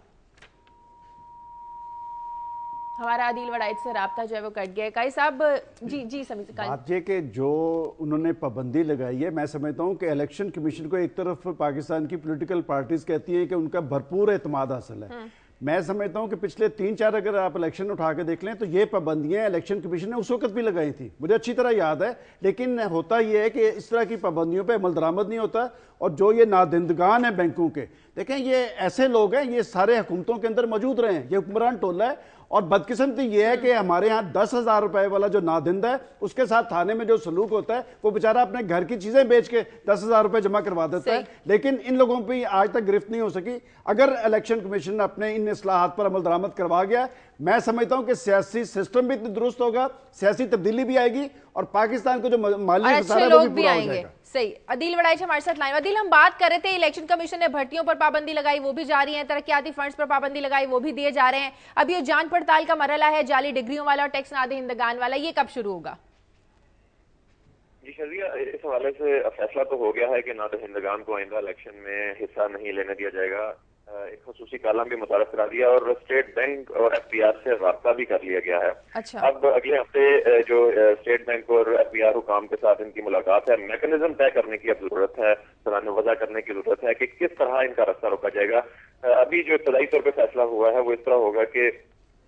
हमारा आदिल वड़ाइच से राब्ता जो है वो कट गया। काई साहब जी बात ये कि जो उन्होंने पाबंदी लगाई है, मैं समझता हूँ कि इलेक्शन कमीशन को एक तरफ पाकिस्तान की पॉलिटिकल पार्टीज कहती हैं कि उनका भरपूर एतमाद हासिल है। मैं समझता हूं कि पिछले 3-4 अगर आप इलेक्शन उठा के देख लें तो ये पाबंदियां इलेक्शन कमीशन ने उस वक्त भी लगाई थी, मुझे अच्छी तरह याद है। लेकिन होता यह है कि इस तरह की पाबंदियों पे अमल दरामद नहीं होता। और जो ये नादिंदगान है बैंकों के, देखें ये ऐसे लोग हैं, ये सारे हुकूमतों के अंदर मौजूद रहे हैं, ये हुक्मरान टोला है। और बदकिस्मती ये है कि हमारे यहाँ 10,000 रुपए वाला जो नादिंदा है उसके साथ थाने में जो सलूक होता है, वो बेचारा अपने घर की चीजें बेच के 10,000 रुपए जमा करवा देता है। लेकिन इन लोगों पर आज तक गिरफ्त नहीं हो सकी। अगर इलेक्शन कमीशन अपने इन इस्लाहात पर अमल दरामद करवा गया, मैं समझता हूं कि सियासी सिस्टम भी दुरुस्त होगा, सियासी तब्दीली भी आएगी और पाकिस्तान को जो माली खसारा है वो भी पूरा हो जाएगा। सही। अदील वड़ाइच हमारे साथ लाइन। अदील, हम बात कर रहे थे इलेक्शन कमीशन ने भर्तियों पर पाबंदी लगाई, वो भी जारी है, तरक्याती फंड्स पर पाबंदी लगाई, वो भी दिए जा रहे हैं। अब ये जांच पड़ताल का मरहला है जाली डिग्रियों वाला और टैक्स नादिंदगान वाला, ये कब शुरू होगा? जी शजिया, इस हवाले से फैसला तो हो गया है कि नादिंदगान को आइंदा इलेक्शन में हिस्सा नहीं लेने दिया जाएगा। एक खसूसी कालम भी मुतारफ करा दिया और स्टेट बैंक और FBR से राब्ता भी कर लिया गया है। अच्छा। अब अगले हफ्ते जो स्टेट बैंक और FBR हुकाम के साथ इनकी मुलाकात है, मैकेनिज्म तय करने की अब जरूरत है, वजह करने की जरूरत है कि किस तरह इनका रास्ता रोका जाएगा। अभी जो इब्तदाई तौर पर फैसला हुआ है वो इस तरह होगा कि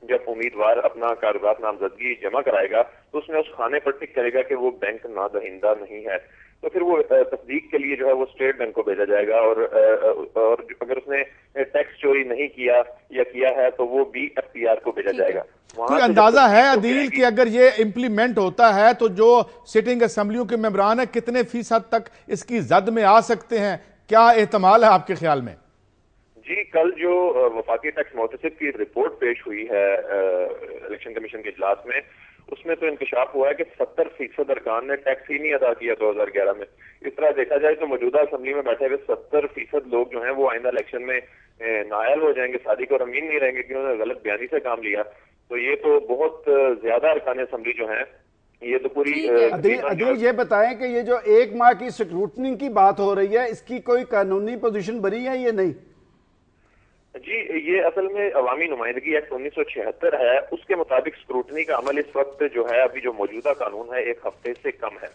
जब उम्मीदवार अपना कागजात नामजदगी जमा कराएगा तो उसमें उस खाने पर टिक करेगा कि वो बैंक नादहिंदा नहीं है, तो फिर वो तस्दीक के लिए जो है वो स्टेट बैंक को भेजा जाएगा। और अगर उसने टैक्स चोरी नहीं किया या किया है तो वो भी FBR को भेजा जाएगा। कोई अंदाजा है अदील कि अगर ये इम्प्लीमेंट होता है तो जो सिटिंग असेंबलियों के मेंबरान है कितने फीसद तक इसकी जद में आ सकते हैं? क्या एहतमाल है आपके ख्याल में? जी, कल जो वफाकी टैक्स मोहतसिब की रिपोर्ट पेश हुई है इलेक्शन कमीशन के इजलास में, उसमें तो इंकशाफ हुआ है कि 70% अरकान ने टैक्स ही नहीं अदा किया 2011 में। इस तरह देखा जाए तो मौजूदा असेंबली में बैठे हुए 70% लोग जो हैं वो आइंदा इलेक्शन में नायल हो जाएंगे, सादिक और अमीन नहीं रहेंगे कि उन्होंने गलत बयानी से काम लिया। तो ये तो बहुत ज्यादा अरकान असेंबली जो है ये तो पूरी। अदील ये बताएं कि ये जो 1 माह की स्क्रूटनी की बात हो रही है, इसकी कोई कानूनी पोजीशन बनी है या नहीं? जी, ये असल में अवामी नुमाइंदगी एक्ट 1976 है, उसके मुताबिक स्क्रूटनी का अमल इस वक्त जो है अभी जो मौजूदा कानून है 1 हफ्ते से कम है।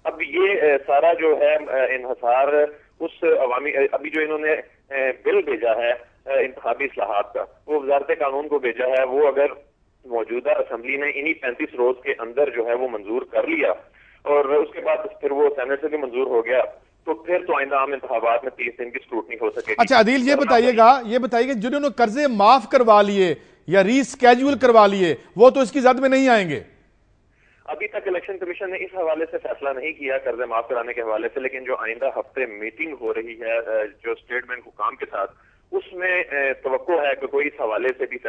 अब ये सारा जो है इन्हसार उस अवामी अभी जो इन्होंने बिल भेजा है इंतखाबी इस्लाहात का, वो वजारत कानून को भेजा है। वो अगर मौजूदा असेंबली ने इन्हीं 35 रोज के अंदर जो है वो मंजूर कर लिया और उसके बाद फिर वो सेनेट से भी मंजूर हो गया, तो फिर तो आइंदा आम इंतखाबात में 30 दिन की स्क्रूटनी हो सकेगी। अच्छा अदील, ये बताइएगा जिन्होंने कर्जे माफ करवा लिए या रीस्केड्यूल करवा लिए वो तो इसकी जद में नहीं आएंगे? अभी तक इलेक्शन कमीशन ने इस हवाले से फैसला नहीं किया कर्जे माफ कराने के हवाले से, लेकिन जो आइंदा हफ्ते मीटिंग हो रही है जो स्टेट बैंक हुकाम के साथ, उसमें तवक्को है कि कोई इस हवाले से भी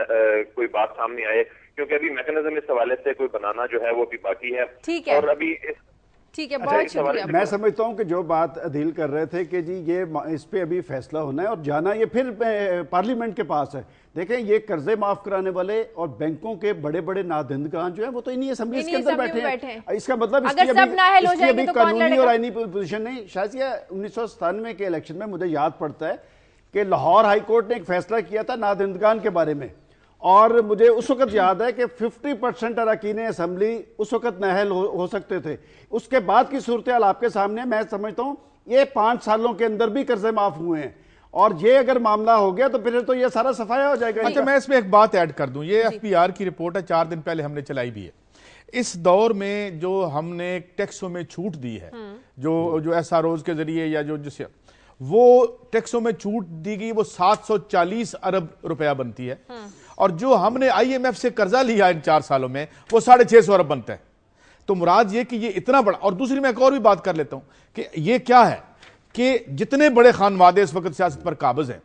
कोई बात सामने आए, क्योंकि अभी मैकेनिज्म इस हवाले से कोई बनाना जो है वो भी बाकी है। ठीक है, और अभी ठीक है, बहुत शुक्रिया। मैं समझता हूं कि जो बात अदील कर रहे थे कि जी ये इस पे अभी फैसला होना है और जाना ये फिर पार्लियामेंट के पास है। देखें, ये कर्जे माफ कराने वाले और बैंकों के बड़े बड़े नादहिंदगान जो है वो तो इन्हीं असेंबली के अंदर बैठे हैं। इसका मतलब इसकी अभी कानूनी और आईनी पोजीशन नहीं। शायद 1997 के इलेक्शन में मुझे याद पड़ता है कि लाहौर हाई कोर्ट ने एक फैसला किया था नादहिंदगान के बारे में, और मुझे उस वक्त याद है कि 50% अरकान असेंबली उस वक्त नाअहल हो सकते थे। उसके बाद की सूरत हाल आपके सामने। मैं समझता हूं ये 5 सालों के अंदर भी कर्जे माफ हुए हैं, और ये अगर मामला हो गया तो फिर तो ये सारा सफाया हो जाएगा। अच्छा, मैं इसमें एक बात ऐड कर दूं, ये FBR की रिपोर्ट है, 4 दिन पहले हमने चलाई भी है। इस दौर में जो हमने टैक्सों में छूट दी है, जो SROs के जरिए या जिसे वो टैक्सों में छूट दी गई, वो 740 अरब रुपया बनती है, और जो हमने IMF से कर्जा लिया इन 4 सालों में वो 650 अरब बनता है। तो मुराद ये कि ये इतना बड़ा। और दूसरी मैं एक और भी बात कर लेता हूं कि ये क्या है कि जितने बड़े खानवादे इस वक्त सियासत पर काबिज हैं,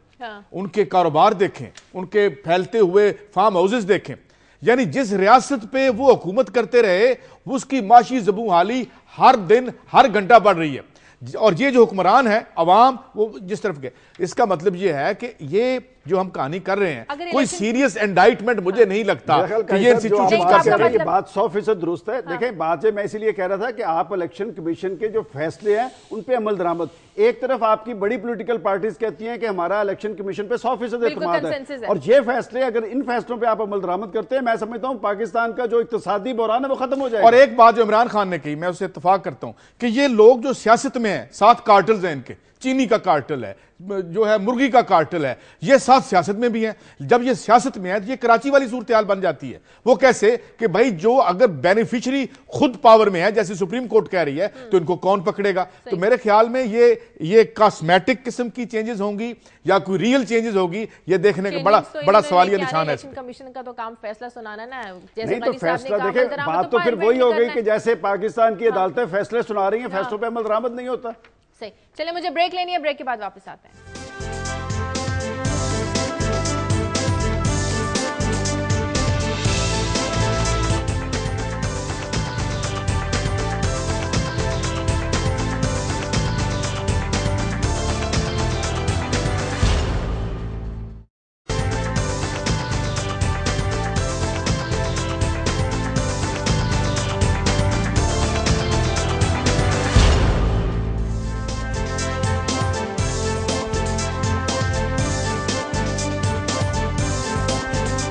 उनके कारोबार देखें, उनके फैलते हुए फार्म हाउसेस देखें, यानी जिस रियासत पे वो हुकूमत करते रहे उसकी माशी ज़बू हाली हर दिन हर घंटा बढ़ रही है। और ये जो हुक्मरान है अवाम वो जिस तरफ के, इसका मतलब ये है कि ये जो हम कहानी कर रहे हैं कोई सीरियस इंडाइटमेंट मुझे नहीं लगता कि ये सिचुएशन कर सकते हैं। ये बात 100% दुरुस्त है। देखें, बात मैं इसीलिए कह रहा था कि आप इलेक्शन कमीशन के जो फैसले हैं उन पे अमल दरामद, एक तरफ आपकी बड़ी पॉलिटिकल पार्टीज कहती हैं कि हमारा इलेक्शन कमीशन पे 100% एतमाद है, और ये फैसले अगर इन फैसलों पे आप अमल दरामद करते हैं, मैं समझता हूं पाकिस्तान का जो इक्तिसादी बहरान है वो खत्म हो जाएगा। और एक बात जो इमरान खान ने कही, मैं उससे इत्तेफाक करता हूं कि ये लोग जो सियासत में है, 7 कार्टल्स हैं इनके, चीनी का कार्टल है, जो है मुर्गी का कार्टल है, ये साथ सियासत में भी है। जब ये सियासत में है तो ये कराची वाली सूरत हाल बन जाती है। वो कैसे कि भाई जो अगर बेनिफिशियरी खुद पावर में है जैसे सुप्रीम कोर्ट कह रही है तो इनको कौन पकड़ेगा? तो मेरे ख्याल में ये कॉस्मेटिक किस्म की चेंजेस होंगी या कोई रियल चेंजेस होगी, ये देखने का बड़ा सवालिया निशान है। कमीशन का तो काम फैसला सुनाना ना, नहीं तो फैसला देखे, बात तो फिर वही हो गई कि जैसे पाकिस्तान की अदालतें फैसले सुना रही हैं, फैसलों पर अमल दरामद नहीं होता। सही, चलिए मुझे ब्रेक लेनी है, ब्रेक के बाद वापस आते हैं।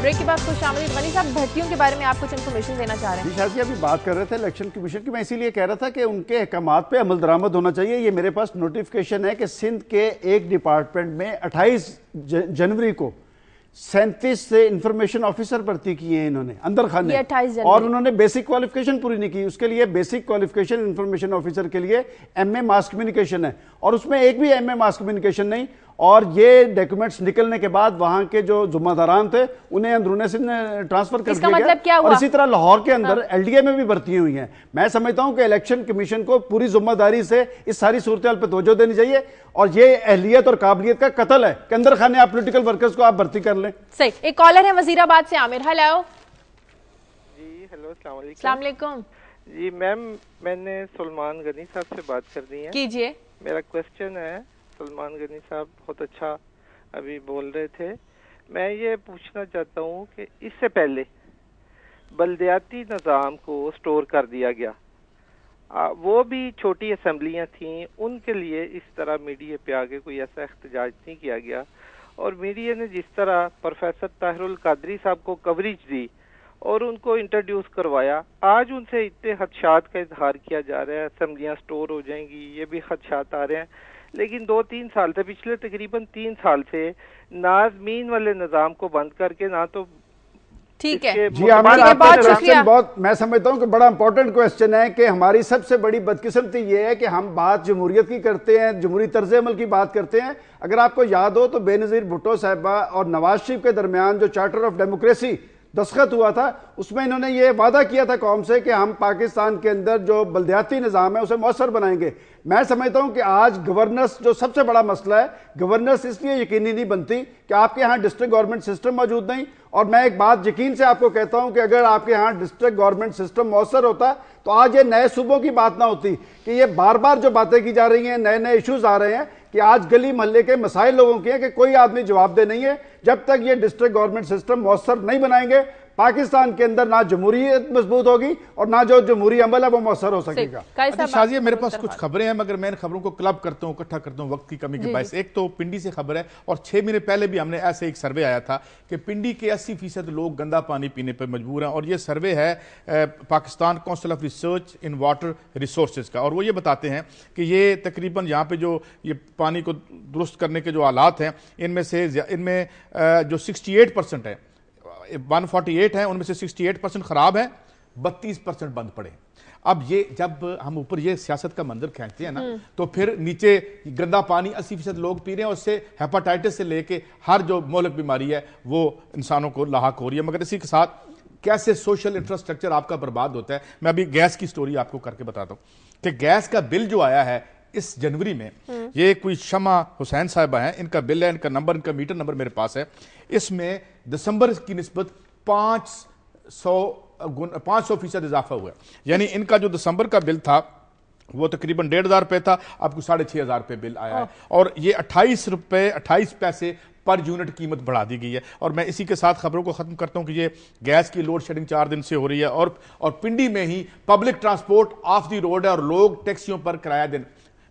ब्रेक के बाद खुशामदीद। गनी साहब, भर्तियों के बारे में आप कुछ इन्फॉर्मेशन देना चाह रहे हैं? शायद अभी बात कर रहे थे इलेक्शन कमीशन की, मैं इसीलिए कह रहा था कि उनके अहकामात पे अमल दरामद होना चाहिए। ये मेरे पास नोटिफिकेशन है कि सिंध के एक डिपार्टमेंट में 28 जनवरी को 37 से इंफॉर्मेशन ऑफिसर भर्ती किए हैं इन्होंने अंदर खाने, और उन्होंने बेसिक क्वालिफिकेशन पूरी नहीं की। उसके लिए बेसिक क्वालिफिकेशन इंफॉर्मेशन ऑफिसर के लिए MA मास कम्युनिकेशन है, और उसमें एक भी MA मास कम्युनिकेशन नहीं। और ये डॉक्यूमेंट्स निकलने के बाद वहां के जो जुम्मेदारान थे उन्हें अंदरूनी सिंध ट्रांसफर कर दिया मतलब गया, और इसी तरह लाहौर के अंदर LDA में भी भर्ती हुई हैं। मैं समझता हूं कि इलेक्शन कमीशन को पूरी जिम्मेदारी से इस सारी सूरत हाल पर तवज्जो देनी चाहिए, और ये अहलियत और काबिलियत का कत्ल है कि अंदर खाने आप पोलिटिकल वर्कर्स को आप भर्ती कर लें। सही, एक कॉलर है वजीराबाद से, आमिर। हेलो जी। हेलो, अस्सलाम वालेकुम जी मैम, मैंने सलमान गनी साहब से बात कर दी है। कीजिए। मेरा क्वेश्चन है, सलमान गनी साहब बहुत अच्छा अभी बोल रहे थे, मैं ये पूछना चाहता हूँ कि इससे पहले बल्दियाती निज़ाम को स्टोर कर दिया गया, वो भी छोटी असम्बलियाँ थीं, उनके लिए इस तरह मीडिया पे आगे कोई ऐसा एहतजाज नहीं किया गया, और मीडिया ने जिस तरह प्रोफेसर ताहिरुल कादरी साहब को कवरेज दी और उनको इंट्रोड्यूस करवाया, आज उनसे इतने खदशात का इजहार किया जा रहा है, असम्बलियाँ स्टोर हो जाएंगी, ये भी खदशात आ रहे हैं। लेकिन 2-3 साल से, पिछले तकरीबन 3 साल से नाज़मीन वाले निज़ाम को बंद करके ना तो ठीक है जी आमिर, आपका क्वेश्चन बहुत, मैं समझता हूँ कि बड़ा इंपॉर्टेंट क्वेश्चन है कि हमारी सबसे बड़ी बदकिस्मती ये है कि हम बात जमहूरियत की करते हैं, जमहूरी तर्ज अमल की बात करते हैं। अगर आपको याद हो तो बेनज़ीर भुट्टो साहिबा और नवाज शरीफ के दरमियान जो चार्टर ऑफ डेमोक्रेसी दस्तखत हुआ था, उसमें इन्होंने ये वादा किया था कौम से कि हम पाकिस्तान के अंदर जो बल्दियाती निज़ाम है उसे मौसर बनाएंगे। मैं समझता हूं कि आज गवर्नेंस जो सबसे बड़ा मसला है, गवर्नेंस इसलिए यकीनी नहीं बनती कि आपके यहाँ डिस्ट्रिक्ट गवर्नमेंट सिस्टम मौजूद नहीं। और मैं एक बात यकीन से आपको कहता हूं कि अगर आपके यहाँ डिस्ट्रिक्ट गवर्नमेंट सिस्टम मौसर होता तो आज ये नए सूबों की बात ना होती कि ये बार बार जो बातें की जा रही हैं, नए नए इश्यूज आ रहे हैं कि आज गली मोहल्ले के मसाइल लोगों के हैं कि कोई आदमी जवाबदेह नहीं है। जब तक ये डिस्ट्रिक्ट गवर्नमेंट सिस्टम मौसर नहीं बनाएंगे, पाकिस्तान के अंदर ना जमहूरियत मजबूत होगी और ना जो जमहूरी अमल है वो मौसर हो सकेगा। अच्छा शाजिया, मेरे पास कुछ खबरें हैं मगर मैं इन खबरों को क्लब करता हूँ, इकट्ठा करता हूँ वक्त की कमी के बायस। एक तो पिंडी से खबर है और 6 महीने पहले भी हमने ऐसे एक सर्वे आया था कि पिंडी के 80% लोग गंदा पानी पीने पर मजबूर हैं। और ये सर्वे है Pakistan council of research in water resources का, और वो ये बताते हैं कि ये तकरीबन यहाँ पे जो ये पानी को दुरुस्त करने के जो हालात हैं, इनमें जो 68% है, 148 हैं, उनमें से 68% खराब है, 32% बंद पड़े। अब ये जब हम ऊपर ये सियासत का मंजर खींचते हैं ना, तो फिर नीचे गंदा पानी 80% लोग पी रहे हैं, उससे हेपेटाइटिस से लेके हर जो मोहलक बीमारी है वो इंसानों को लाहक हो रही है। मगर इसी के साथ कैसे सोशल इंफ्रास्ट्रक्चर आपका बर्बाद होता है। मैं अभी गैस की स्टोरी आपको करके बताता हूँ कि गैस का बिल जो आया है इस जनवरी में, ये कोई शमा हुसैन साहिबा हैं, इनका बिल है, इनका नंबर, इनका मीटर नंबर मेरे पास है। इसमें दिसंबर की निस्बत 500% इजाफा हुआ। यानी इनका जो दिसंबर का बिल था वो तकरीबन 1,500 रुपए था, आपको 6,500 रुपए बिल आया है। और ये 28 रुपए 28 पैसे पर यूनिट कीमत बढ़ा दी गई है। और मैं इसी के साथ खबरों को खत्म करता हूं कि ये गैस की लोड शेडिंग 4 दिन से हो रही है और पिंडी में ही public transport of the road है और लोग टैक्सियों पर किराया देने।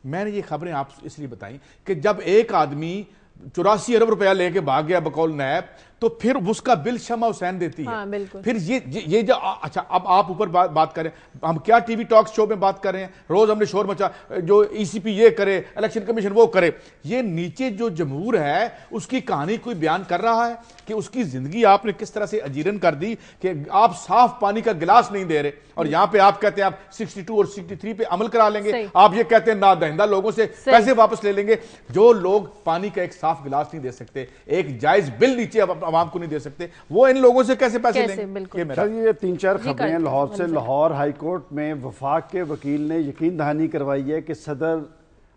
मैंने ये खबरें आप इसलिए बताई कि जब एक आदमी 84 अरब रुपया लेके भाग गया बकौल नैब, तो फिर उसका बिल शमा हुसैन देती है। हाँ, फिर ये जो अच्छा, अब आप ऊपर बात करें, हम क्या टीवी टॉक शो में बात कर रहे हैं, रोज हमने शोर मचा, जो ईसीपी ये करे, इलेक्शन कमीशन वो करे। ये नीचे जो जमहूर है उसकी कहानी कोई बयान कर रहा है कि उसकी जिंदगी आपने किस तरह से अजीरन कर दी कि आप साफ पानी का गिलास नहीं दे रहे। और यहां पे आप कहते हैं आप 62 और 63 पे अमल करा लेंगे, आप ये कहते हैं ना दहिंदा लोगों से पैसे वापस ले लेंगे। जो लोग पानी का एक साफ गिलास नहीं दे सकते, एक जायज बिल नीचे आवाम को नहीं दे सकते, वो इन लोगों से कैसे पैसे लेंगे। ये 3-4 खबरें लाहौर से। लाहौर हाईकोर्ट में वफाक के वकील ने यकीन दहानी करवाई है कि सदर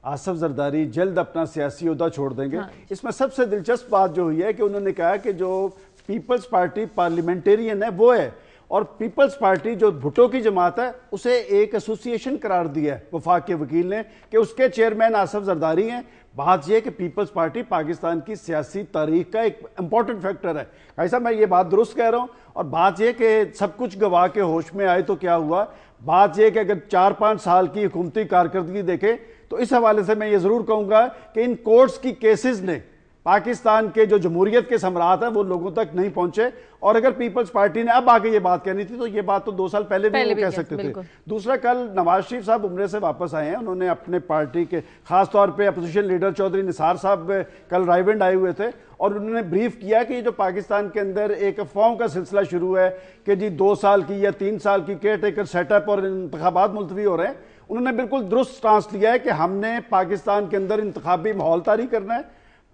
आसफ जरदारी जल्द अपना सियासी ओहदा छोड़ देंगे। इसमें सबसे दिलचस्प बात जो हुई है कि उन्होंने कहा कि जो पीपल्स पार्टी पार्लियामेंटेरियन है वो है, और पीपल्स पार्टी जो भुट्टो की जमात है उसे एक एसोसिएशन करार दिया है वफाक के वकील ने कि उसके चेयरमैन आसफ जरदारी हैं। बात यह कि पीपल्स पार्टी पाकिस्तान की सियासी तारीख का एक इंपॉर्टेंट फैक्टर है। ऐसा मैं ये बात दुरुस्त कह रहा हूं। और बात यह कि सब कुछ गवा के होश में आए तो क्या हुआ, बात यह कि अगर 4-5 साल की हुकूमती कारकर्दगी देखें तो इस हवाले से मैं ये जरूर कहूंगा कि इन कोर्ट्स की केसेस ने पाकिस्तान के जो जमहूरियत के सम्राट हैं वो लोगों तक नहीं पहुंचे। और अगर पीपल्स पार्टी ने अब आके ये बात कहनी थी तो ये बात तो 2 साल पहले भी वो कह सकते थे। दूसरा, कल नवाज शरीफ साहब उम्रे से वापस आए हैं, उन्होंने अपने पार्टी के खासतौर पे अपोजिशन लीडर चौधरी निसार साहब कल रायविंड आए हुए थे और उन्होंने ब्रीफ किया कि जो पाकिस्तान के अंदर एक अफवाहों का सिलसिला शुरू है कि जी 2 साल की या 3 साल की केयर टेकर सेटअप और इंतखाबात मुलतवी हो रहे हैं, उन्होंने बिल्कुल दुरुस्त स्टांस लिया है कि हमने पाकिस्तान के अंदर इंतखाबी माहौल तारी करना है,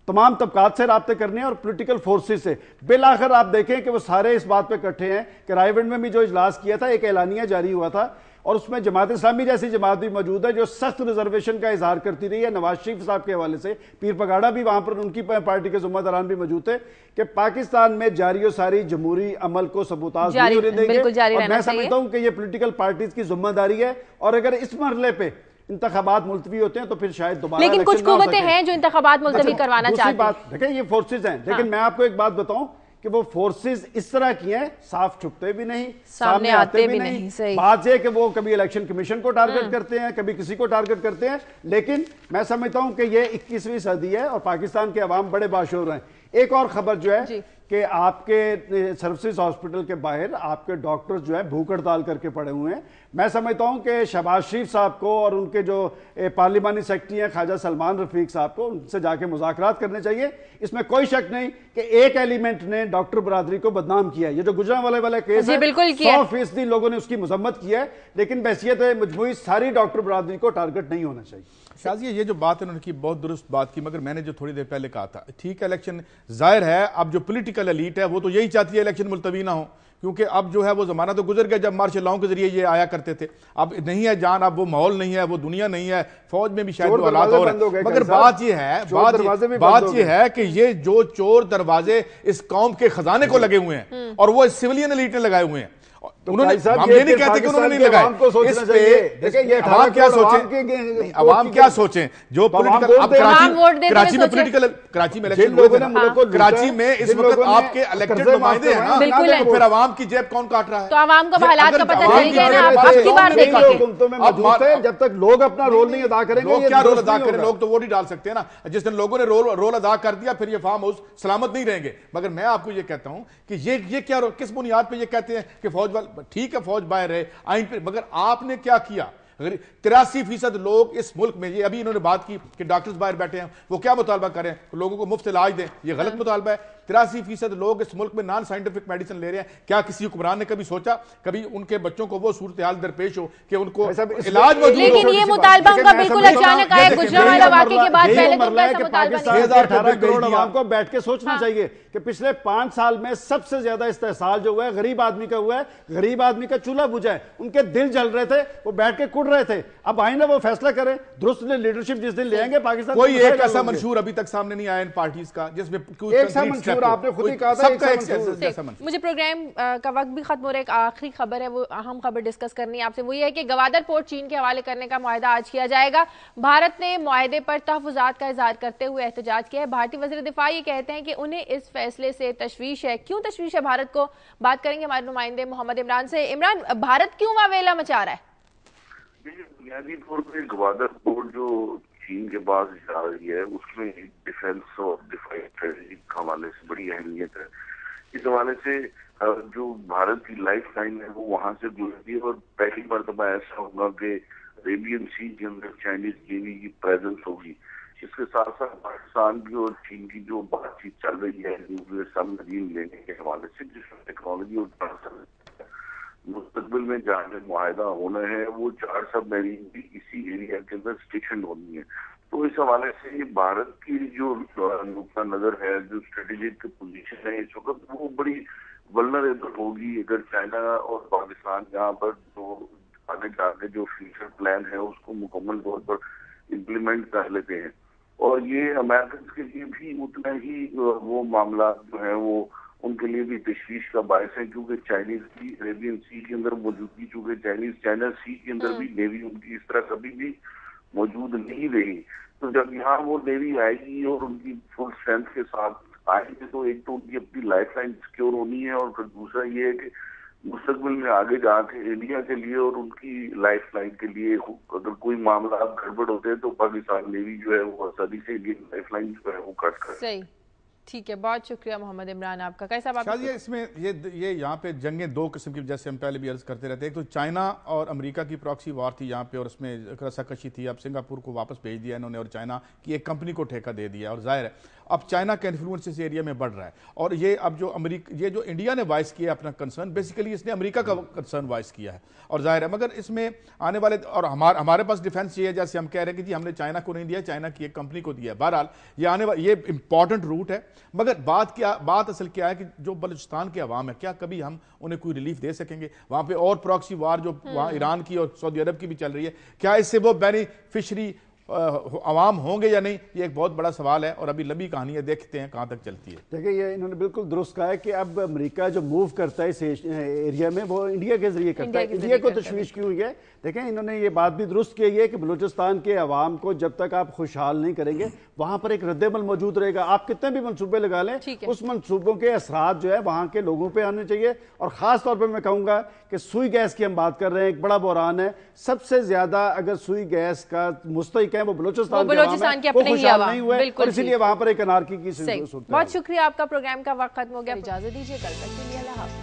तमाम तबकात से राब्ते करने हैं और पॉलिटिकल फोर्सेस से। बिलाखिर आप देखें कि वो सारे इस बात पे इकट्ठे हैं कि रायविंड में भी जो इजलास किया था एक एलानिया जारी हुआ था और उसमें जमात इस्लामी जैसी जमात भी मौजूद है जो सख्त रिजर्वेशन का इजहार करती रही है। नवाज शरीफ साहब के हवाले से पीर पगाड़ा भी वहां पर उनकी पार्टी के जुम्मेदारान भी मौजूद थे कि पाकिस्तान में जारी और सारी जमहूरी अमल को सबूताज नहीं होने देंगे। और मैं समझता हूं कि ये पॉलिटिकल पार्टीज की जिम्मेदारी है और अगर इस मरहले पे इंतखाबात मुलतवी होते हैं तो फिर शायद दोबारा। लेकिन कुछ कुव्वतें हैं जो इंतखाबात मुलतवी करवाना चाहती हैं। देखिए ये फोर्सेज हैं, लेकिन मैं आपको एक बात बताऊं कि वो फोर्सेस इस तरह की हैं, साफ छुपते भी नहीं, सामने आते भी नहीं। बात यह कि वो कभी इलेक्शन कमीशन को टारगेट करते हैं, कभी किसी को टारगेट करते हैं, लेकिन मैं समझता हूं कि ये 21वीं सदी है और पाकिस्तान के अवाम बड़े बाशऊर हैं। एक और खबर जो है कि आपके सर्विसेज हॉस्पिटल के बाहर आपके डॉक्टर्स जो है भूख हड़ताल करके पड़े हुए हैं। मैं समझता हूं कि शहबाज शरीफ साहब को और उनके जो पार्लिमानी सेक्रेटरी हैं ख्वाजा सलमान रफीक साहब को उनसे जाके मुज़ाकरात करने चाहिए। इसमें कोई शक नहीं कि एक एलिमेंट ने डॉक्टर बरादरी को बदनाम किया है। ये जो गुजरांवाले वाला केस है 100% लोगों ने उसकी मजम्मत की है, लेकिन बहसियत मजमूई सारी डॉक्टर बरादरी को टारगेट नहीं होना चाहिए। शाजी ये जो बात उन्होंने की बहुत दुरुस्त बात की, मगर मैंने जो थोड़ी देर पहले कहा था, ठीक है इलेक्शन जाहिर है, अब जो पॉलिटिकल एलीट है वो तो यही चाहती है इलेक्शन मुलतवी ना हो, क्योंकि अब जो है वो जमाना तो गुजर गया जब मार्शल लॉ के जरिए ये आया करते थे। अब नहीं है जान, अब वो माहौल नहीं है, वो दुनिया नहीं है, फौज में भी शायद वो हालात हो रहे हैं। मगर बात ये है कि ये जो चोर दरवाजे इस कौम के खजाने को लगे हुए हैं और वो सिविलियन एलीट ने लगाए हुए हैं, उन्होंने हम ये नहीं कहते कि उन्होंने नहीं लगाए। इस पे अवाम क्या सोचें, अवाम क्या सोचें जो पॉलिटिकल, अब कराची में पॉलिटिकल, कराची में इलेक्शन हुए थे ना, कराची में इस वक्त आपके इलेक्टेड नुमाइंदे हैं ना, तो फिर अवाम की जेब कौन काट रहा है? तो अवाम को हालात का पता चल गया ना, अब की बार देखेंगे। जब तक लोग अपना रोल नहीं अदा करेंगे, लोग क्या रोल अदा करें? लोग तो वोट ही डाल सकते हैं ना। जिस दिन लोगों ने रोल अदा कर दिया फिर ये फार्म हाउस सलामत नहीं रहेंगे। मगर मैं आपको ये कहता हूं कि ये क्या, किस बुनियाद पे ये कहते हैं कि फौज वाले, ठीक है फौज बाहर है आइन पे, मगर आपने क्या किया? अगर 83% लोग इस मुल्क में, ये अभी इन्होंने बात की कि डॉक्टर्स बाहर बैठे हैं, वो क्या मुतालबा करें? लोगों को मुफ्त इलाज दें, ये गलत मुतालबा है। 83% लोग इस मुल्क में नॉन साइंटिफिक मेडिसिन ले रहे हैं। क्या किसी हुक्मरान ने कभी सोचा कभी उनके बच्चों को वो सूरत हाल दरपेश हो कि उनको इलाज मौजूद हो? लेकिन ये मुतालबा उनका बिल्कुल अचानक आया गुजरांवाला वाकये के बाद। पहले तो ऐसा मुतालबा नहीं। 18 करोड़ आवाम को बैठ के सोचना चाहिए कि पिछले 5 साल में सबसे ज्यादा इस्तेहसाल जो हुआ है गरीब आदमी का हुआ है। गरीब आदमी का चूल्हा बुझा है, उनके दिल जल रहे थे, वो बैठ के कुड़ रहे थे। अब आए ना वो फैसला करें, दुरुस्त लीडरशिप जिस दिन ले आएंगे पाकिस्तान, कोई एक ऐसा मंशूर अभी तक सामने नहीं आया इन पार्टीज का जिसमें आपने खुद ही कहा था। मुझे प्रोग्राम का वक्त भी खत्म हो रहा है। एक आखिरी खबर है, वो अहम खबर डिस्कस करनी है आपसे, वो ये है कि गवादर पोर्ट चीन के हवाले करने का मुआहदा आज किया जाएगा। भारत ने मुआहदे पर तहफ़्फ़ुज़ात का इज़हार करते हुए एहतजाज किया है। भारतीय वज़ीर दिफा ये कहते हैं कि उन्हें इस फैसले से तशवीश है। क्यों तशवीश है भारत को? बात करेंगे हमारे नुमाइंदे मोहम्मद इमरान से। इमरान, भारत क्यों वावेला मचा रहा है? बुनियादी तौर पर गवादर पोर्ट जो चीन के पास जा रही है उसमें डिफेंस और डिफेंस स्ट्रेटेजी के हवाले से बड़ी अहमियत है। इस हवाले से जो भारत की लाइफ लाइन है वो वहां से गुजरती है और पहली मरतबा ऐसा होगा कि अरेबियन सी के अंदर चाइनीज नेवी की प्रेजेंस होगी। इसके साथ साथ पाकिस्तान की और चीन की जो बातचीत चल रही है न्यूक्लियर सबमरीन लेने के हवाले से, जिसमें टेक्नोलॉजी और मुस्तकबिल में जहाँ पे मुआहदा होना है वो 4 सबमरीन भी इसी एरिया के अंदर स्टेशन होनी है। तो इस हवाले से भारत की जो नुक्ता नजर है, जो स्ट्रेटेजिक पोजीशन है इस वक्त, वो बड़ी वल्नरेबल होगी अगर चाइना और पाकिस्तान यहाँ पर जो आगे जाके जो फ्यूचर प्लान है उसको मुकम्मल तौर पर इम्प्लीमेंट कर लेते हैं। और ये अमेरिकन के लिए भी उतना ही वो मामला जो है वो उनके लिए भी तशवीश का बायस है, क्योंकि चाइनीज की अरेबियन सी के अंदर मौजूदगी, चूंकि चाइनीज चाइना सी के अंदर भी नेवी उनकी इस तरह कभी भी मौजूद नहीं रही। तो जब यहाँ वो नेवी आएगी और उनकी फुल स्ट्रेंथ के साथ आएंगे तो एक तो उनकी अपनी लाइफ लाइन सिक्योर होनी है, और फिर दूसरा ये है कि मुस्तकबिल में आगे जाके इंडिया के लिए और उनकी लाइफ लाइन के लिए अगर कोई मामला गड़बड़ होते हैं तो पाकिस्तान नेवी जो है वो आसानी से इंडियन लाइफ लाइन जो है वो कट कर। ठीक है, बहुत शुक्रिया मोहम्मद इमरान आपका। कैसा बात ये इसमें ये यहाँ पे जंगें दो किस्म की, जैसे हम पहले भी अर्ज करते रहते हैं। एक तो चाइना और अमेरिका की प्रॉक्सी वॉर थी यहाँ पे और उसमें रस्साकशी थी। अब सिंगापुर को वापस भेज दिया इन्होंने और चाइना की एक कंपनी को ठेका दे दिया, और जाहिर है अब चाइना का इन्फ्लुएंस इस एरिया में बढ़ रहा है। और ये अब जो ये जो इंडिया ने वॉइस किया अपना कंसर्न, बेसिकली इसने अमेरिका का कंसर्न वॉइस किया है, और जाहिर है मगर इसमें आने वाले, और हमारे पास डिफेंस ये है, जैसे हम कह रहे हैं कि जी हमने चाइना को नहीं दिया, चाइना की एक कंपनी को दिया। बहरहाल ये आने वाला ये इंपॉर्टेंट रूट है, मगर बात असल क्या है कि जो बलूचिस्तान के अवाम है, क्या कभी हम उन्हें कोई रिलीफ दे सकेंगे? वहां पे और प्रॉक्सी वार जो वहां ईरान की और सऊदी अरब की भी चल रही है, क्या इससे वो बेनिफिशरी अवाम होंगे या नहीं, ये एक बहुत बड़ा सवाल है और अभी लंबी कहानी है, देखते हैं कहां तक चलती है। देखिए ये इन्होंने बिल्कुल दुरुस्त कहा है कि अब अमेरिका जो मूव करता है इस एरिया में वो इंडिया के जरिए करता है। इंडिया को तशवीश क्यों हुई है? देखें इन्होंने ये बात भी दुरुस्त की है कि बलूचिस्तान के अवाम को जब तक आप खुशहाल नहीं करेंगे वहां पर एक रद्देमल मौजूद रहेगा। आप कितने भी मनसूबे लगा लें, उस मनसूबों के असरात जो है वहां के लोगों पे आने चाहिए। और खास तौर पे मैं कहूंगा कि सुई गैस की हम बात कर रहे हैं, एक बड़ा बहरान है। सबसे ज्यादा अगर सुई गैस का मुस्तहिक हैं वो बलूचिस्तान के अपने ही नहीं हुए और इसीलिए वहां पर एक अनारकी की सूरत है। बहुत शुक्रिया आपका। प्रोग्राम का वक्त खत्म हो गया, इजाजत दीजिए, कल तक के लिए अल्लाह हाफ़िज़।